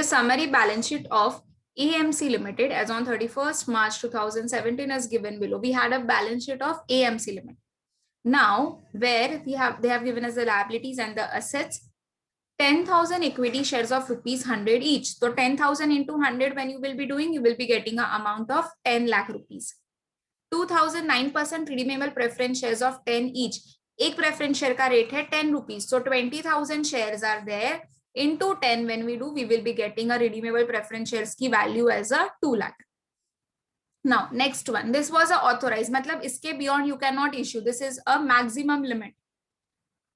The summary balance sheet of AMC Limited as on 31st March 2017 is given below. We had a balance sheet of AMC Limited. Now, where they have given us the liabilities and the assets. 10,000 equity shares of rupees 100 each. So 10,000 into 100 when you will be doing, you will be getting an amount of 10 lakh rupees. 2009% redeemable preference shares of 10 each. एक preference share का rate है 10 rupees. So 20,000 shares are there. Into 10 when we do, we will be getting a redeemable preference shares की value as a 2 lakh. Now, next one. This was a authorized. मतलब इसके beyond you cannot issue. This is a maximum limit.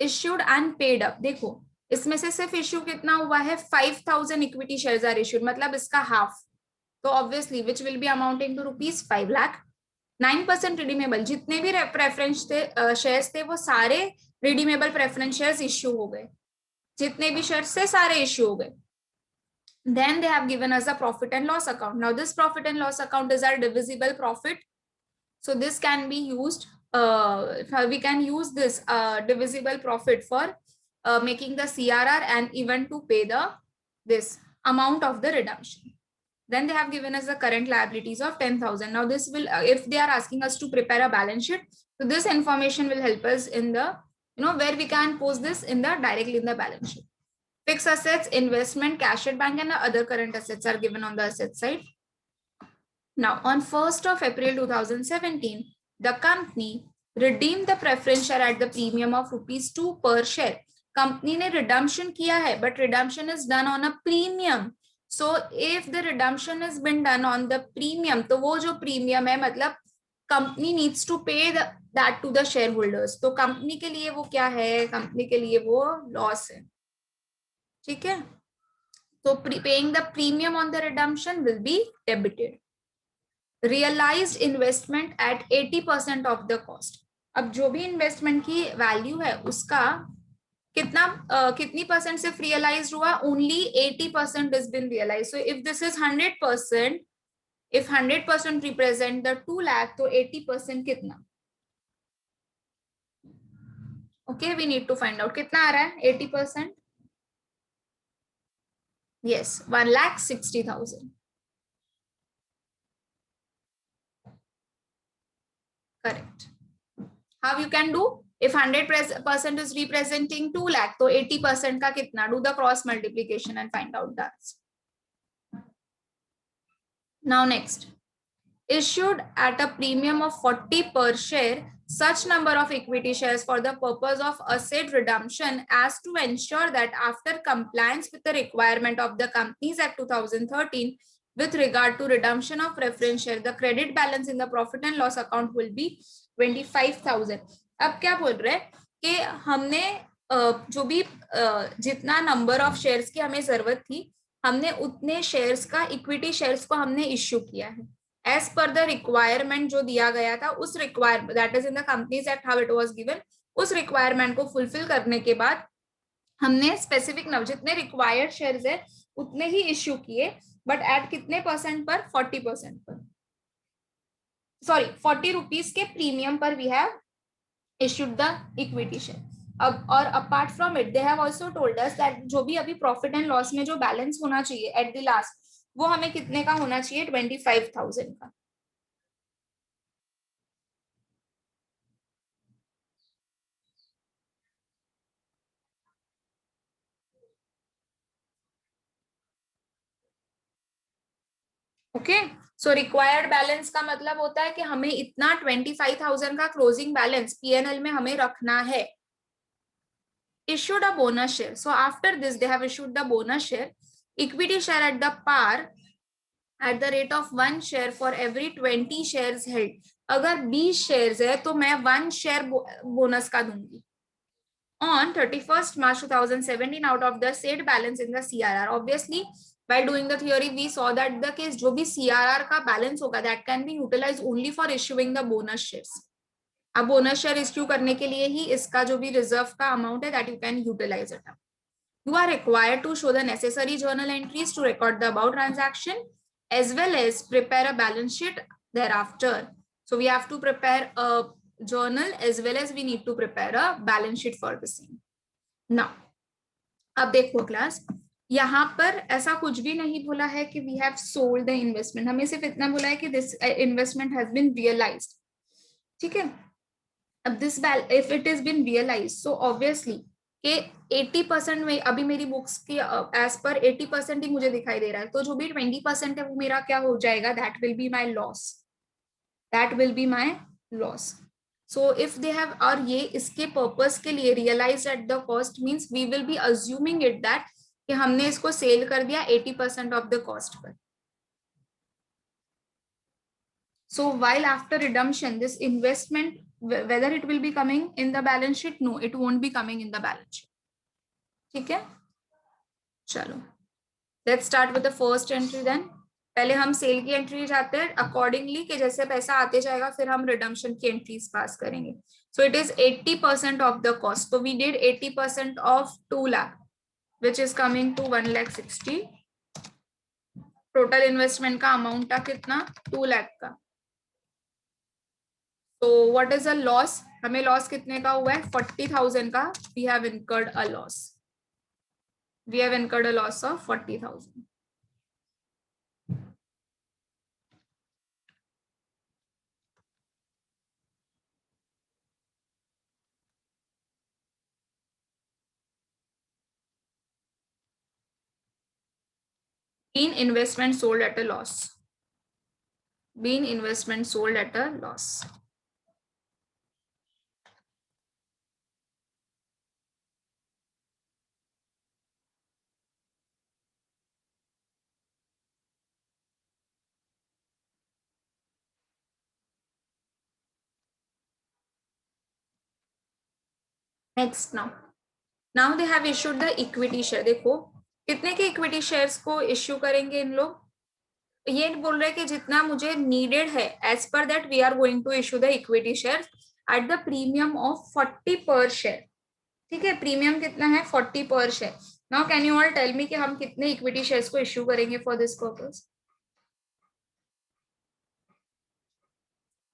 Issued and paid up. देखो, इसमें से सिर्फ issue कितना हुआ है 5,000 इक्विटी शेयर्स आर इश्यूड, मतलब इसका हाफ. तो obviously which will be amounting to rupees 5 lakh. 9% redeemable, जितने भी प्रेफरेंस थे शेयर्स थे वो सारे रिडीमेबल प्रेफरेंस शेयर्स इश्यू हो गए. जितने भी शेयर्स थे सारे इश्यू हो गए. Then they have given us a profit and loss account. Now this profit and loss account is our divisible profit. So this can be used, we can use this divisible profit for making the CRR and even to pay this amount of the redemption. Then they have given us the current liabilities of 10,000. Now this will, if they are asking us to prepare a balance sheet, so this information will help us in the, where we can post this in the directly in the balance sheet. Fixed assets, investment, cash at bank, and other current assets are given on the asset side. Now, on 1st of April 2017, the company redeemed the preference share at the premium of ₹2 per share. Company ने redemption किया है, but redemption is done on a premium. So, if the redemption has been done on the premium, तो वो जो premium है, मतलब company needs to pay that to the shareholders. तो company के लिए वो क्या है? Company के लिए वो loss है. ठीक है? So, paying the premium on the redemption will be debited. Realized investment at 80% of the cost. अब जो भी इन्वेस्टमेंट की वैल्यू है उसका कितनी परसेंट सिर्फ रियलाइज हुआ? Only 80% has been realized. So if this is 100%, if 100% represent the 2 lakh, तो 80% कितना? Okay, we need to find out कितना आ रहा है 80%. Yes, 1,60,000. Correct. How you can do? If 100% is representing 2 lakh, तो 80% का कितना? Do the cross multiplication and find out that. Now next, issued at a premium of 40 per share, such number of equity shares for the purpose of asset redemption as to ensure that after compliance with the requirement of the Companies Act 2013, with regard to redemption of preference share, the credit balance in the profit and loss account will be 25,000. अब क्या बोल रहे हैं कि हमने जो भी जितना नंबर ऑफ शेयर्स की हमें जरूरत थी, हमने उतने शेयर्स का इक्विटी शेयर्स को हमने इश्यू किया है एज पर द रिक्वायरमेंट जो दिया गया था. उस requirement that is in the companies act how it was given, उस रिक्वायरमेंट को फुलफिल करने के बाद हमने स्पेसिफिक जितने रिक्वायर्ड शेयर्स है उतने ही इश्यू किए, बट एट कितने परसेंट पर? 40% पर. सॉरी, 40 रुपीज के प्रीमियम पर we have issued the equity share. अब और apart from it, they have also told us that जो भी अभी profit and loss में जो balance होना चाहिए at the last, वो हमें कितने का होना चाहिए? 25,000 का. ओके, सो रिक्वायर्ड बैलेंस का मतलब होता है कि हमें इतना 25,000 का क्लोजिंग बैलेंस पीएनएल में हमें रखना है. Issued a bonus share. So after this, they have issued the bonus share, equity share at the par at the rate of 1 share for every 20 shares held. अगर 20 shares है तो मैं 1 share bonus का दूंगी. On 31st March 2017, out of the said balance in the CRR, obviously by doing the theory we saw that the case जो भी CRR का balance होगा that can be utilized only for issuing the bonus shares. अब bonus share issue करने के लिए ही इसका जो भी रिजर्व का अमाउंट है that you can utilise it. You are required to show the necessary journal entries to record the about transaction as well as prepare a balance sheet thereafter. So we have to prepare a journal as well as we need to prepare a balance sheet for the same. Now, अब देखो class, यहाँ पर ऐसा कुछ भी नहीं बोला है कि we have sold the investment, हमें सिर्फ इतना बोला है कि this investment has been realised. ठीक है, अब this if it is been realise, so obviously कि 80% में अभी मेरी बुक्स की एज पर 80% ही मुझे दिखाई दे रहा है, तो जो भी 20% है वो मेरा क्या हो जाएगा, that will be my loss, that will be my loss. So if they have, और ये इसके पर्पस के लिए realise at the cost means we will be assuming it that कि हमने इसको सेल कर दिया 80% ऑफ द कॉस्ट पर। So while after redemption, this investment, whether it will be coming in the balance sheet, no, it won't be coming in the balance sheet. ठीक है, चलो let's start with the first entry then. पहले हम cell की entry जाते हैं accordingly कि जैसे पैसा आते जाएगा फिर हम रिडम्पशन की एंट्रीज पास करेंगे। So it is 80% of the cost, तो we did 80% of 2 lakh which is coming to 1,60,000। Total investment का अमाउंट था कितना, 2 लाख का। तो व्हाट इज अ लॉस, हमें लॉस कितने का हुआ है, 40,000 का। We have incurred a loss, we have incurred a loss of 40,000। Been investment sold at a loss, been investment sold at a loss। Next, now they have issued the equity share. देखो कितने के equity shares को issue करेंगे इन लोग, ये बोल रहे हैं कि जितना मुझे नीडेड है as per that we are going to issue the equity share at the premium of 40 per share. ठीक है, प्रीमियम कितना है, 40 per share. Now can you all tell me कि हम कितने इक्विटी शेयर्स को इश्यू करेंगे for this purpose.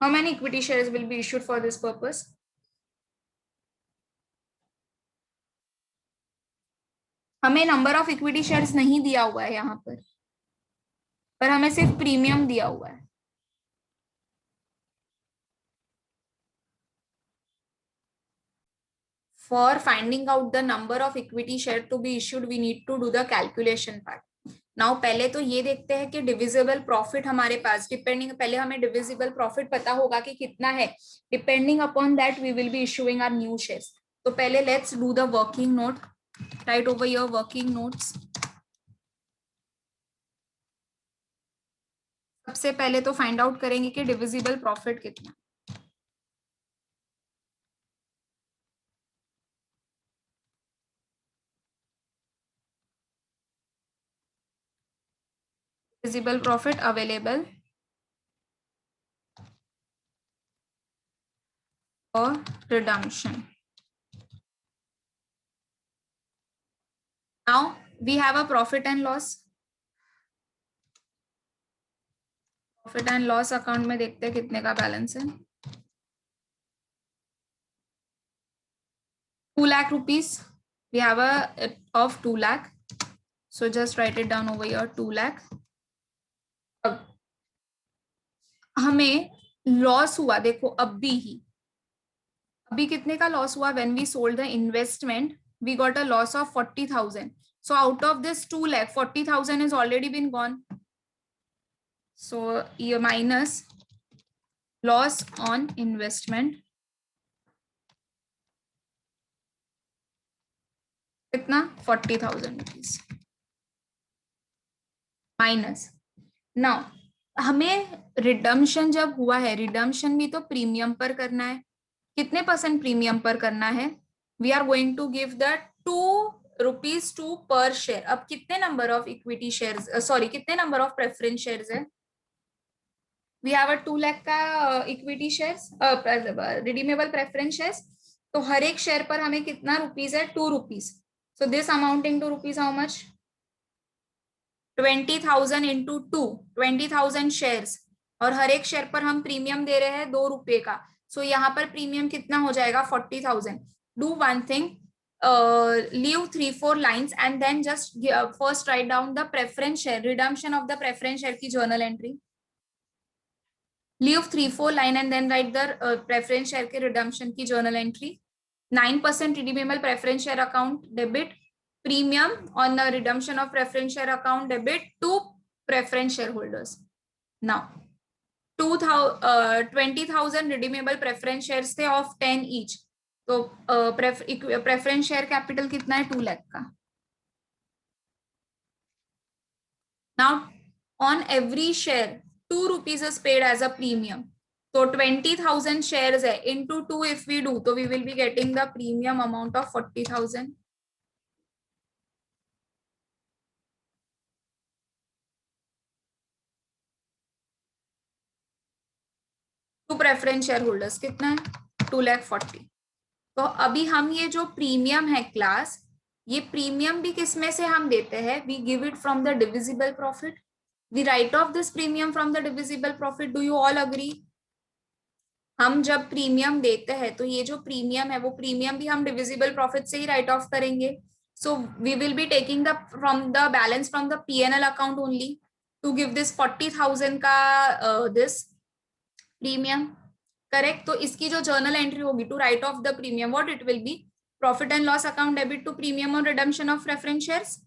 How many equity shares will be issued for this purpose. हमें नंबर ऑफ इक्विटी शेयर्स नहीं दिया हुआ है यहाँ पर हमें सिर्फ प्रीमियम दिया हुआ है। For finding out the number of equity share to be issued, we need to do the calculation part. Now पहले तो ये देखते हैं कि डिविजिबल प्रॉफिट हमारे पास, डिपेंडिंग, पहले हमें डिविजिबल प्रॉफिट पता होगा कि कितना है, depending upon that we will be issuing our new shares. तो पहले let's do the working note, right over your working notes. सबसे पहले तो फाइंड आउट करेंगे कि डिविजिबल प्रॉफिट कितना। Divisible profit available for redemption. Now we have a profit and loss. Profit and loss account में देखते हैं कितने का बैलेंस है। 2 lakh rupees, we have a of 2 lakh, so just write it down over here, 2 lakh। अब हमें loss हुआ, देखो अभी कितने का लॉस हुआ, when we sold the investment we got a loss of 40,000। so out of this 2 lakh 40,000 has already been gone, so you minus loss on investment कितना, 40,000 rupees minus. Now हमें रिडम्पशन जब हुआ है, रिडम्पशन भी तो premium पर करना है, कितने % प्रीमियम पर करना है, we are going to give the 2 rupees per share. अब कितने number of equity shares, sorry कितने नंबर ऑफ प्रेफरेंस शेयर्स है, वी हैव अ 2 लाख का equity shares, redeemable preference shares, तो हर एक शेयर पर हमें कितना रुपीज है, 2 rupees. So this amounting to rupees how much, 20,000 into 2, 20,000 shares, और हर एक शेयर पर हम प्रीमियम दे रहे हैं 2 रुपए का। सो यहाँ पर प्रीमियम कितना हो जाएगा, 40,000। Do one thing, leave 3-4 lines and then just first write down the preference share, redemption of the preference share की journal entry. Leave 3-4 line and then write the preference share के redemption की journal entry. 9% redeemable preference share account debit, premium on the redemption of preference share account debit to preference shareholders. Now 20,000 redeemable preference shares थे of 10 each. तो preference share capital कितना है 2 लाख का. Now on every share 2 rupees is paid as a premium. तो 20,000 shares है into 2 if we do, तो we will be getting the premium amount of 40,000. To preference share holders कितना है 2,40,000. तो अभी हम ये जो प्रीमियम है क्लास, ये प्रीमियम भी किसमें से हम देते हैं, we give it from the divisible profit. We write off this premium from the divisible profit. Do you all agree? हम जब प्रीमियम देते हैं तो ये जो प्रीमियम है वो प्रीमियम भी हम डिविजिबल प्रॉफिट से ही राइट ऑफ करेंगे. So we will be taking the from the balance from the PNL account only to give this 40,000 का दिस प्रीमियम. करेक्ट. तो इसकी जो जर्नल एंट्री होगी to write off the premium, what it will be, profit and loss account debit to premium on redemption of preference shares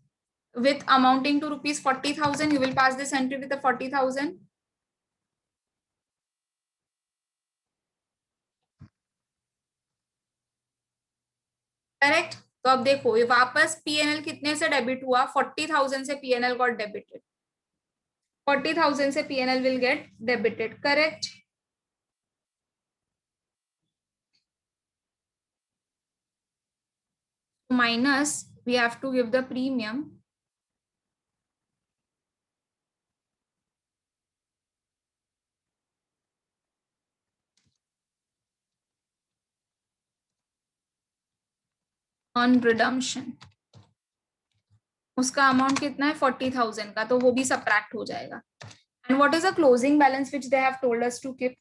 with amounting to rupees 40,000. You will pass this entry with the 40,000. Correct. तो अब देखो ये वापस PNL कितने से debit हुआ, 40,000 से PNL got debited. 40,000 से PNL will get debited. Correct. Minus we have to give the premium on redemption. उसका अमाउंट कितना है 40,000 का, तो वो भी सब्ट्रैक्ट हो जाएगा. And what is the closing balance which they have told us to keep.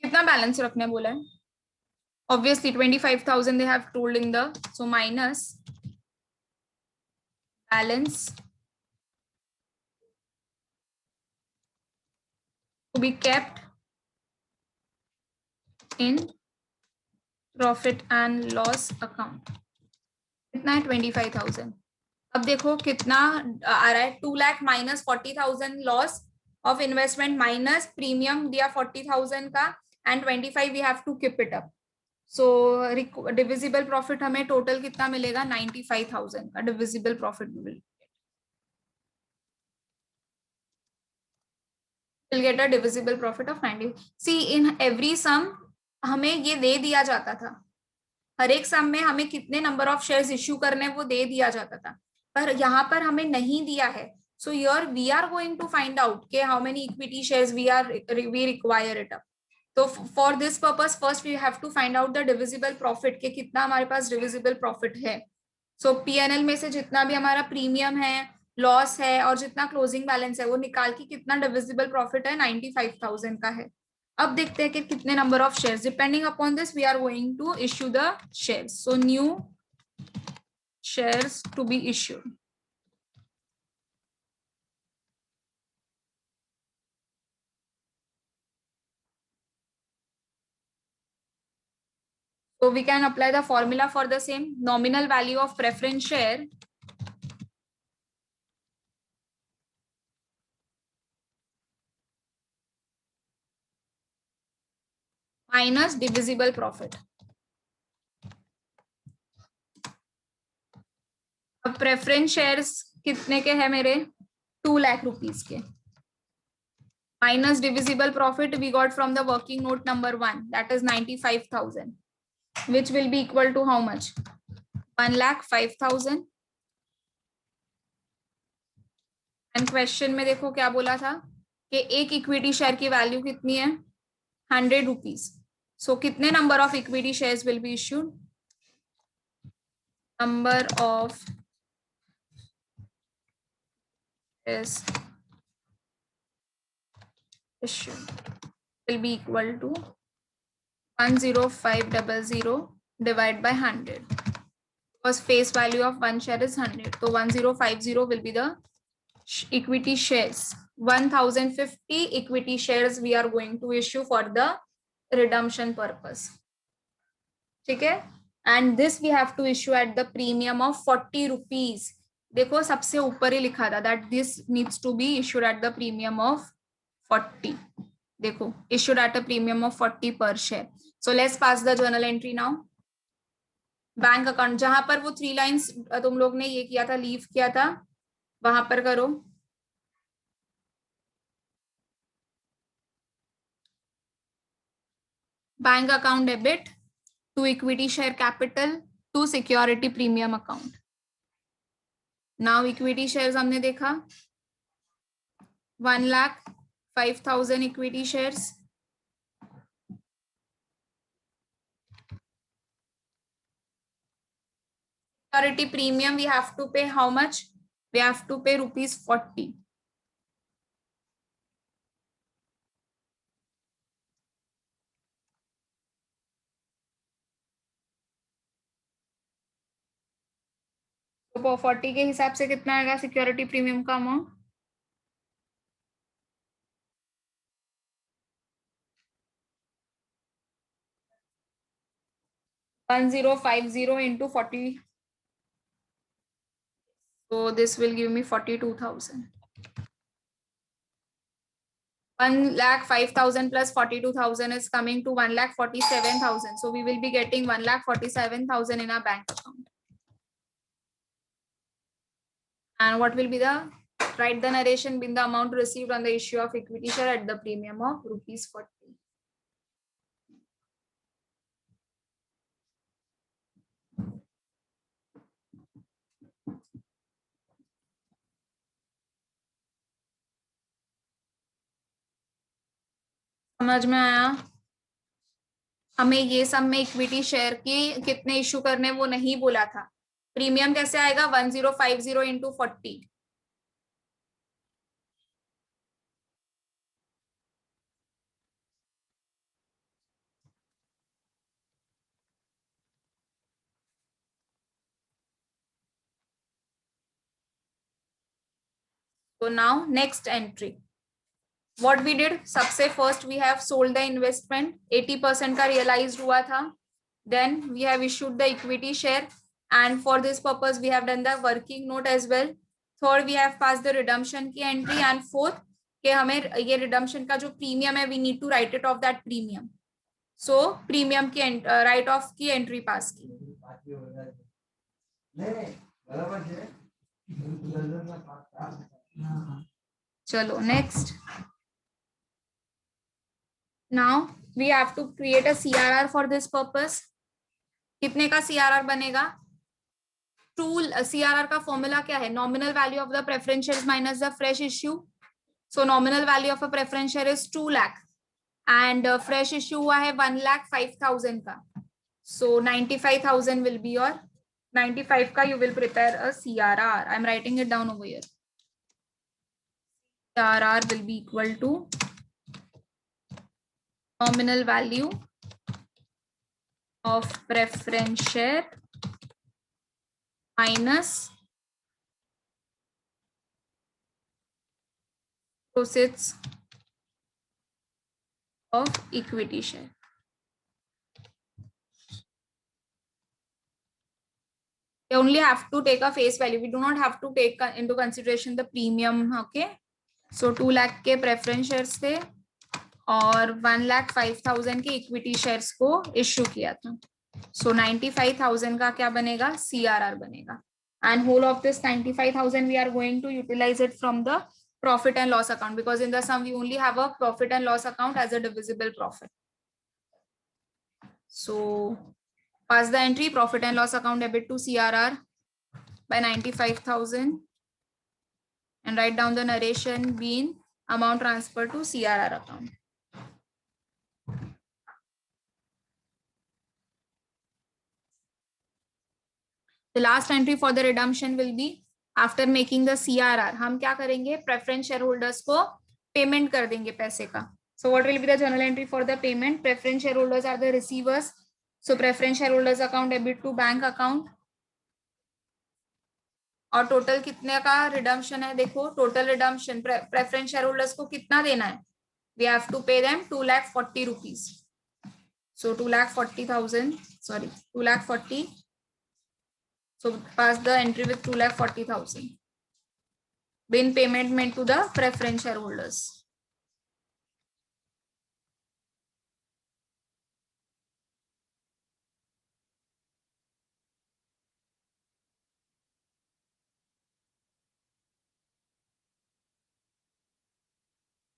कितना बैलेंस रखने बोला है? Obviously 25,000 they have told in the, so minus balance to be kept in profit and loss account. कितना है 25,000. अब देखो कितना आ रहा है, 2 lakh minus 40,000 loss of investment minus premium दिया 40,000 का and 25 we have to keep it up. So divisible profit हमें टोटल कितना मिलेगा 95,000 का divisible profit will get a divisible profit of 90. See in every some हमें ये दे दिया जाता था, हर एक सम में हमें कितने नंबर ऑफ शेयर्स इश्यू करने वो दे दिया जाता था, पर यहाँ पर हमें नहीं दिया है. So here we are going to find out के how many equity shares we require it up. तो for this purpose first we have to find out the divisible profit के कितना हमारे पास डिविजिबल प्रॉफिट है. सो पीएनएल में से जितना भी हमारा प्रीमियम है, लॉस है और जितना क्लोजिंग बैलेंस है वो निकाल के कितना डिविजिबल प्रॉफिट है 95,000 का है. अब देखते हैं कि कितने number of shares. Depending upon this we are going to issue the shares. So new shares to be issued. So we can apply the formula for the same. Nominal value of preference share minus divisible profit. अब preference shares कितने के हैं मेरे 2 lakh rupees के, minus divisible profit we got from the working note number 1, that is 95,000, which will be equal to how much 1,05,000. And question में देखो क्या बोला था कि एक इक्विटी शेयर की वैल्यू कितनी है 100 रुपीज. सो कितने number of equity shares will be issued, number of shares issued will be equal to 10500 divide by 100 because face value of one share is 100. So 1050 will be the equity shares. 1050 equity shares we are going to issue for the redemption purpose. ठीक है? And this we have to issue at the premium of 40 rupees. देखो सबसे ऊपर ही लिखा था that this needs to be issued at the premium of 40. देखो issued at a premium of 40 per share. So let's pass the journal entry now. Bank account जहां पर वो 3 lines तुम लोग ने ये किया था, लीव किया था, वहां पर करो. Bank account debit to equity share capital to security premium account. Now equity shares हमने देखा 1,05,000 equity shares. Security premium we have to pay how much? We have to pay rupees 40. तो 40 के हिसाब से कितना आएगा सिक्योरिटी प्रीमियम का amount? 1050 into 40. So this will give me 42,000. 1,05,000 plus 42,000 is coming to 1,47,000. So we will be getting 1,47,000 in our bank account. And what will be the, write the narration bin the amount received on the issue of equity share at the premium of rupees 40. समझ में आया? हमें ये सब में equity share की कितने issue करने वो नहीं बोला था. प्रीमियम कैसे आएगा? 1050 into 40. So now next entry. What we did? सबसे first we have sold the investment. 80% का realized हुआ था. Then we have issued the equity share. And for this purpose, we have done the working note as well. Third, we have passed the redemption की entry. And fourth, कि हमें ये redemption का जो premium है, we need to write it off that premium. So premium की write off की entry pass की. चलो next. Now we have to create a CRR for this purpose. कितने का CRR बनेगा? टूल CRR का फॉर्मूला क्या है? Nominal value of the preference shares minus the fresh issue. So nominal value of a preference share is 2 lakh and fresh issue हुआ है 1,05,000 का. सो 95,000 will be your 95 का you will prepare a CRR. I'm writing it down over here. CRR will be equal to nominal value of preference share minus proceeds of equity share. We only have to take a face value. We do not have to take into consideration the premium. Okay. So 2 lakh के preference shares थे और 1,05,000 के equity shares को issue किया था. So 95,000 का क्या बनेगा? CRR बनेगा. And whole of this 95,000 we are going to utilize it from the profit and loss account because in the sum we only have a profit and loss account as a divisible profit. So pass the entry profit and loss account debit to CRR by 95,000 and write down the narration being amount transferred to CRR account. The last entry for the redemption will be after making the CRR. हम क्या करेंगे? Preference share holders को payment कर देंगे पैसे का. So what will be the journal entry for the payment? Preference shareholders are the receivers. So preference shareholders account debit to bank account. और total कितने का रिडम्पशन है? देखो total redemption preference share holders को कितना देना है? We have to pay them 2,40,000 rupees. So 2,40,000, sorry, 2,40,000. So pass the entry with 2,40,000. Bin payment made to the preference shareholders.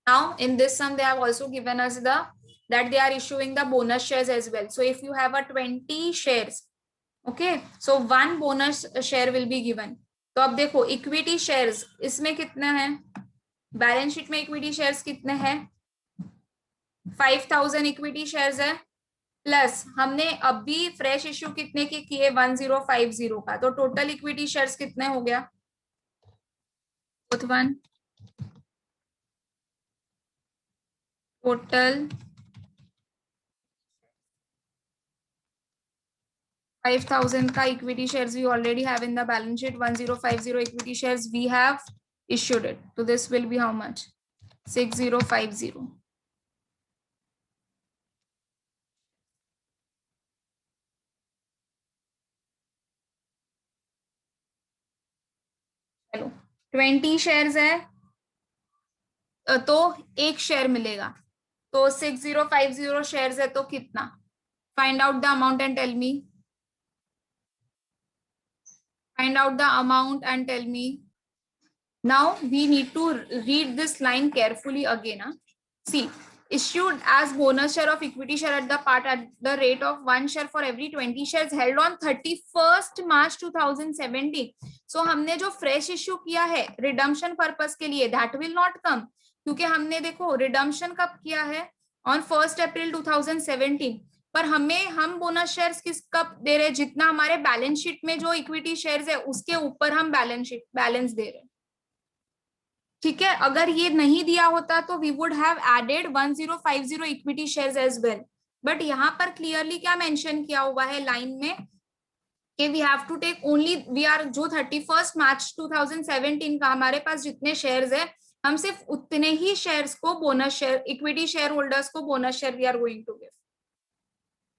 Now in this sum they have also given us that they are issuing the bonus shares as well. So if you have a 20 shares, okay, so one bonus share will be given. तो अब देखो equity shares इसमें कितने हैं? Balance sheet में equity shares कितने हैं? 5,000 equity shares है, प्लस हमने अभी फ्रेश इश्यू कितने की किए? 1050 का. तो टोटल इक्विटी शेयर्स कितने हो गया? वन टोटल 5,000 का equity shares we already have in the balance sheet. 1050 equity shares we have issued it. So this will be how much? 6050. चलो 20 shares है तो एक शेयर मिलेगा. तो 6050 shares है तो कितना? Find out the amount and tell me. Find out the amount and tell me. Now we need to read this line carefully again. See, issued as bonus share of equity share at the part at the rate of 1 share for every 20 shares held on 31st March 2017. So हमने जो fresh issue किया है redemption purpose के लिए, that will not come, क्योंकि हमने देखो redemption कब किया है? On 1st April 2017. पर हम बोनस शेयर्स किस कब दे रहे? जितना हमारे बैलेंस शीट में जो इक्विटी शेयर्स है उसके ऊपर हम बैलेंस दे रहे. ठीक है, अगर ये नहीं दिया होता तो we would have added 1050 equity shares as well. But यहाँ पर क्लियरली क्या मेंशन किया हुआ है लाइन में कि we have to take only, we are जो 31st मार्च 2017 का हमारे पास जितने शेयर्स है हम सिर्फ उतने ही शेयर्स को bonus share, equity share holders को bonus share we are going to give.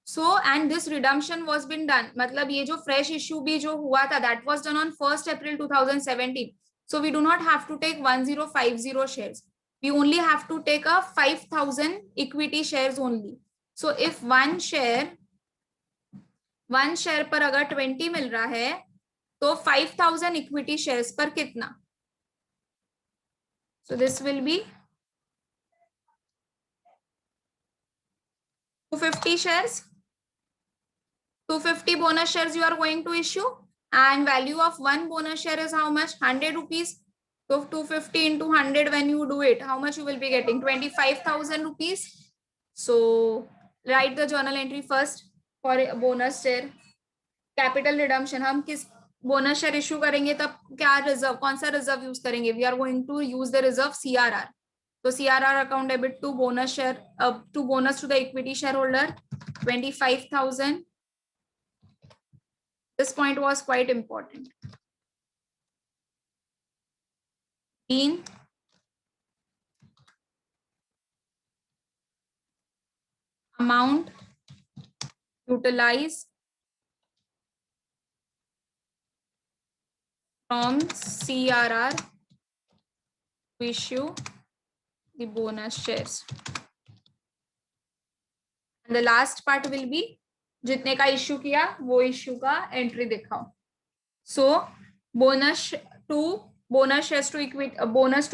So and this redemption was been done, मतलब ये जो फ्रेश इश्यू भी जो हुआ था that was done on 1st April 2017. So we do not have to take 1050 shares. We only have to take a 5,000 equity shares only. So if one share पर अगर 20 मिल रहा है तो 5,000 equity shares पर कितना? So this will be 250 shares. 250 bonus shares you are going to issue. And value of one bonus share is how much? 100 rupees. So 250 into 100 when you do it, how much you will be getting? 25,000 rupees. So write the journal entry first for a bonus share. Capital redemption, हम किस bonus share issue करेंगे तब क्या reserve, कौन सा reserve use करेंगे? We are going to use the reserve CRR. तो CRR account debit to bonus share, to bonus to the equity share holder 25,000. This point was quite important. In amount utilized from CRR to issue the bonus shares. And the last part will be जितने का issue किया वो issue का entry दिखाओ. So bonus shares to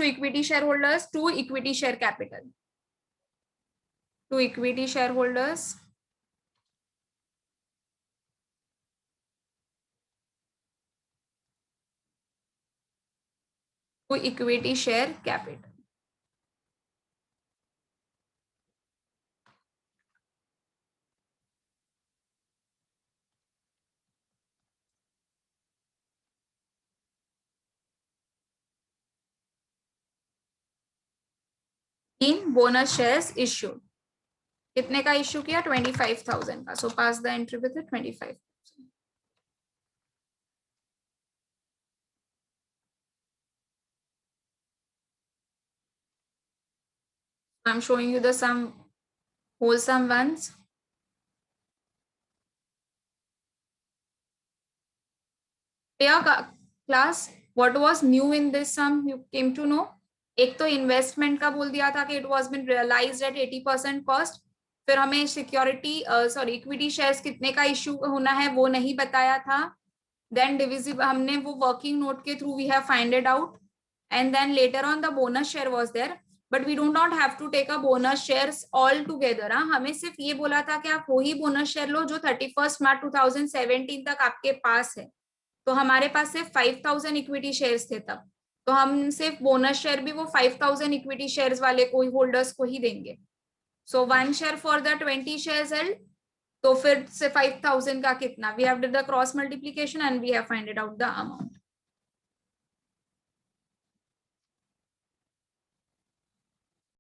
equity shareholders to equity share capital. To equity shareholders to equity share capital. इन bonus shares issued, कितने का issue किया? 25,000 का. So pass the entry with 25. I'm showing you the some wholesome ones. Class, what was new in this sum you came to know? एक तो investment का बोल दिया था कि it was been realised at 80% cost. फिर हमें सिक्योरिटी सॉरी इक्विटी शेयर्स कितने का इश्यू होना है वो नहीं बताया था. देन डिविजिबल हमने वो वर्किंग नोट के through we have find it out. And then later on the bonus share was there, but we do not have to take a bonus shares all together. हमें सिर्फ ये बोला था कि आप वही बोनस शेयर लो जो 31 मार्च 2017 तक आपके पास है. तो हमारे पास सिर्फ 5,000 इक्विटी शेयर्स थे तब, तो हम सिर्फ बोनस शेयर भी वो 5,000 इक्विटी शेयर्स वाले को ही, होल्डर्स को ही देंगे. So 1 share for the 20 shares held. तो फिर से 5,000 का कितना, we have did the cross multiplication and we have find it out the amount.